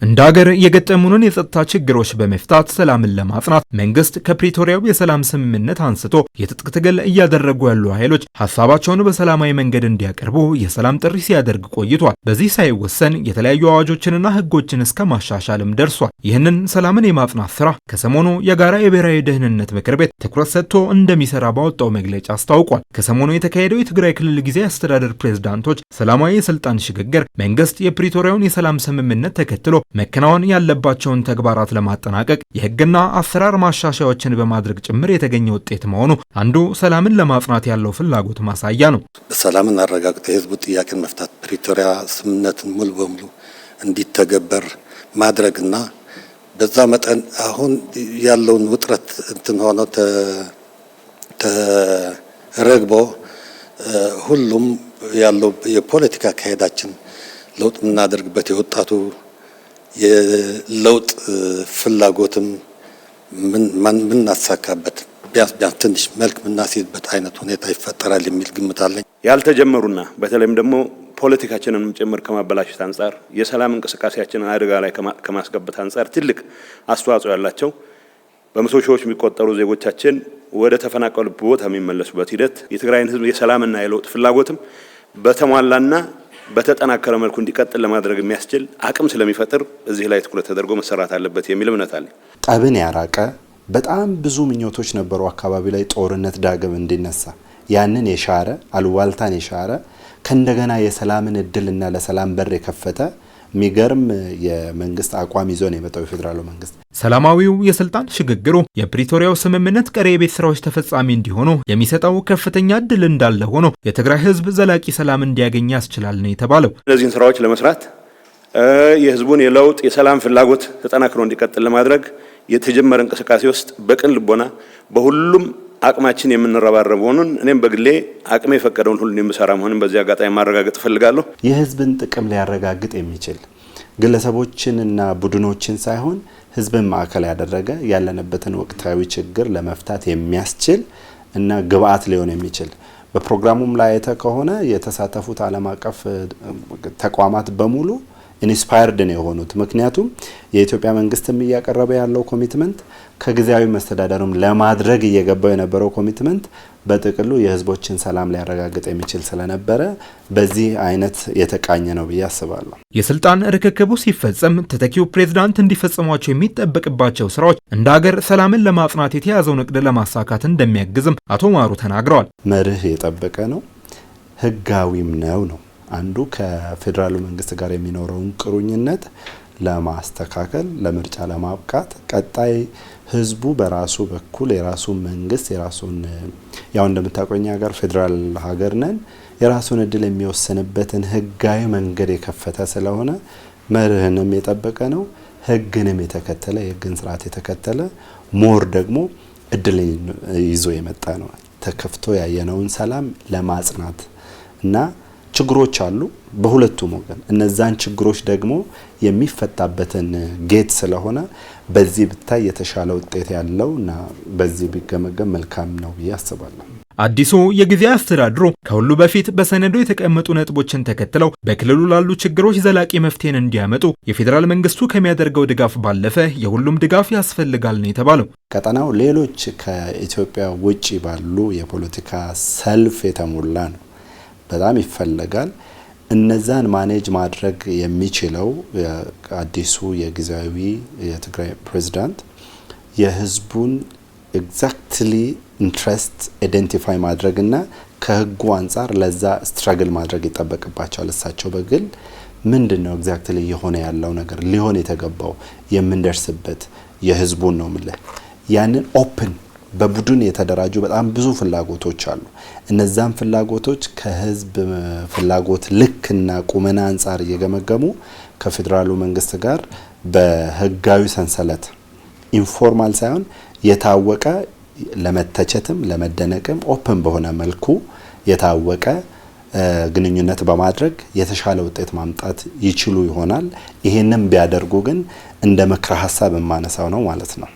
እንደ ሀገር የገጠሙንን የጸጥታ ችግሮች በመፍታት ሰላምን ለማጽናት መንግስት ከፕሪቶሪያው የሰላም ስምምነት አንስቶ የትጥቅ ትግል እያደረጉ ያሉ ኃይሎች ሀሳባቸውን በሰላማዊ መንገድ እንዲያቀርቡ የሰላም ጥሪ ሲያደርግ ቆይቷል። በዚህ ሳይወሰን የተለያዩ አዋጆችንና ህጎችን እስከ ማሻሻልም ደርሷል። ይህንን ሰላምን የማጽናት ስራ ከሰሞኑ የጋራ የብሔራዊ ደህንነት ምክር ቤት ትኩረት ሰጥቶ እንደሚሰራ ባወጣው መግለጫ አስታውቋል። ከሰሞኑ የተካሄደው የትግራይ ክልል ጊዜያዊ አስተዳደር ፕሬዝዳንቶች ሰላማዊ የስልጣን ሽግግር መንግስት የፕሪቶሪያውን የሰላም ስምምነት ተከትሎ መከናወን ያለባቸውን ተግባራት ለማጠናቀቅ የህግና አሰራር ማሻሻያዎችን በማድረግ ጭምር የተገኘ ውጤት መሆኑ አንዱ ሰላምን ለማጽናት ያለው ፍላጎት ማሳያ ነው። ሰላምን አረጋግጦ የህዝቡ ጥያቄን መፍታት ፕሪቶሪያ ስምምነትን ሙሉ በሙሉ እንዲተገበር ማድረግና በዛ መጠን አሁን ያለውን ውጥረት ሆኖ ተረግቦ ሁሉም ያለው የፖለቲካ ካሄዳችን ለውጥ የምናደርግበት የወጣቱ የለውጥ ፍላጎትም ምን እናሳካበት ቢያንስ ትንሽ መልክ ምናስይዝበት አይነት ሁኔታ ይፈጠራል የሚል ግምት አለኝ። ያልተጀመሩና በተለይም ደግሞ ፖለቲካችንን ጭምር ከማበላሸት አንጻር የሰላም እንቅስቃሴያችንን አደጋ ላይ ከማስገባት አንጻር ትልቅ አስተዋጽኦ ያላቸው በመቶ ሺዎች የሚቆጠሩ ዜጎቻችን ወደ ተፈናቀሉበት ቦታ የሚመለሱበት ሂደት የትግራይን ህዝብ የሰላምና የለውጥ ፍላጎትም በተሟላና በተጠናከረ መልኩ እንዲቀጥል ለማድረግ የሚያስችል አቅም ስለሚፈጥር እዚህ ላይ ትኩረት ተደርጎ መሰራት አለበት የሚል እምነት አለ። ጠብን ያራቀ በጣም ብዙ ምኞቶች ነበሩ አካባቢ ላይ ጦርነት ዳግም እንዲነሳ ያንን የሻረ አልዋልታን የሻረ ከእንደገና የሰላምን እድልና ለሰላም በር የከፈተ ሚገርም የመንግስት አቋም ይዞ ነው የመጣው የፌደራሉ መንግስት። ሰላማዊው የስልጣን ሽግግሩ የፕሪቶሪያው ስምምነት ቀሪ የቤት ስራዎች ተፈጻሚ እንዲሆኑ የሚሰጠው ከፍተኛ እድል እንዳለ ሆኖ የትግራይ ህዝብ ዘላቂ ሰላም እንዲያገኝ ያስችላል ነው የተባለው። እነዚህን ስራዎች ለመስራት የህዝቡን የለውጥ የሰላም ፍላጎት ተጠናክሮ እንዲቀጥል ለማድረግ የተጀመረ እንቅስቃሴ ውስጥ በቅን ልቦና በሁሉም አቅማችን የምንረባረብ ሆነን እኔም በግሌ አቅሜ የፈቀደውን ሁሉ የምሰራ መሆኑን በዚህ አጋጣሚ ማረጋገጥ ፈልጋለሁ። የህዝብን ጥቅም ሊያረጋግጥ የሚችል ግለሰቦችንና ቡድኖችን ሳይሆን ህዝብን ማዕከል ያደረገ ያለንበትን ወቅታዊ ችግር ለመፍታት የሚያስችል እና ግብአት ሊሆን የሚችል በፕሮግራሙም ላይ ከሆነ የተሳተፉት ዓለም አቀፍ ተቋማት በሙሉ ኢንስፓየርድ ነው የሆኑት። ምክንያቱም የኢትዮጵያ መንግስትም እያቀረበ ያለው ኮሚትመንት ከጊዜያዊ መስተዳደሩም ለማድረግ እየገባው የነበረው ኮሚትመንት በጥቅሉ የህዝቦችን ሰላም ሊያረጋግጥ የሚችል ስለነበረ በዚህ አይነት የተቃኘ ነው ብዬ አስባለሁ። የስልጣን ርክክቡ ሲፈጸም ተተኪው ፕሬዝዳንት እንዲፈጽሟቸው የሚጠበቅባቸው ስራዎች እንደ ሀገር ሰላምን ለማጽናት የተያዘውን እቅድ ለማሳካት እንደሚያግዝም አቶ ማሩ ተናግረዋል። መርህ የጠበቀ ነው፣ ህጋዊም ነው። አንዱ ከፌደራሉ መንግስት ጋር የሚኖረውን ቁርኝነት ለማስተካከል ለምርጫ ለማብቃት ቀጣይ ህዝቡ በራሱ በኩል የራሱ መንግስት የራሱን ያው እንደምታቆኛ ሀገር ፌደራል ሀገር ነን የራሱን እድል የሚወሰንበትን ህጋዊ መንገድ የከፈተ ስለሆነ መርህንም የጠበቀ ነው፣ ህግንም የተከተለ የህግን ስርዓት የተከተለ ሞር ደግሞ እድል ይዞ የመጣ ነው። ተከፍቶ ያየነውን ሰላም ለማጽናት እና ችግሮች አሉ በሁለቱም ወገን እነዛን ችግሮች ደግሞ የሚፈታበትን ጌት ስለሆነ በዚህ ብታይ የተሻለ ውጤት ያለውና በዚህ ቢገመገም መልካም ነው ብዬ አስባለሁ። አዲሱ የጊዜያዊ አስተዳደሩ ከሁሉ በፊት በሰነዱ የተቀመጡ ነጥቦችን ተከትለው በክልሉ ላሉ ችግሮች ዘላቂ መፍትሄን እንዲያመጡ የፌደራል መንግስቱ ከሚያደርገው ድጋፍ ባለፈ የሁሉም ድጋፍ ያስፈልጋል ነው የተባለው። ቀጠናው ሌሎች ከኢትዮጵያ ውጪ ባሉ የፖለቲካ ሰልፍ የተሞላ ነው፣ በጣም ይፈልጋል። እነዛን ማኔጅ ማድረግ የሚችለው አዲሱ የጊዜያዊ የትግራይ ፕሬዝዳንት የህዝቡን ኤግዛክትሊ ኢንትረስት አይደንቲፋይ ማድረግና ከህጉ አንፃር ለዛ ስትራግል ማድረግ ይጠበቅባቸዋል። እሳቸው በግል ምንድነው ኤግዛክትሊ የሆነ ያለው ነገር ሊሆን የተገባው የምንደርስበት የህዝቡን ነው ማለት ያንን ኦፕን በቡድን የተደራጁ በጣም ብዙ ፍላጎቶች አሉ። እነዛን ፍላጎቶች ከህዝብ ፍላጎት ልክና ቁመና አንፃር እየገመገሙ ከፌደራሉ መንግስት ጋር በህጋዊ ሰንሰለት ኢንፎርማል ሳይሆን የታወቀ ለመተቸትም ለመደነቅም ኦፕን በሆነ መልኩ የታወቀ ግንኙነት በማድረግ የተሻለ ውጤት ማምጣት ይችሉ ይሆናል። ይሄንን ቢያደርጉ ግን እንደ ምክረ ሐሳብ ማነሳው ነው ማለት ነው።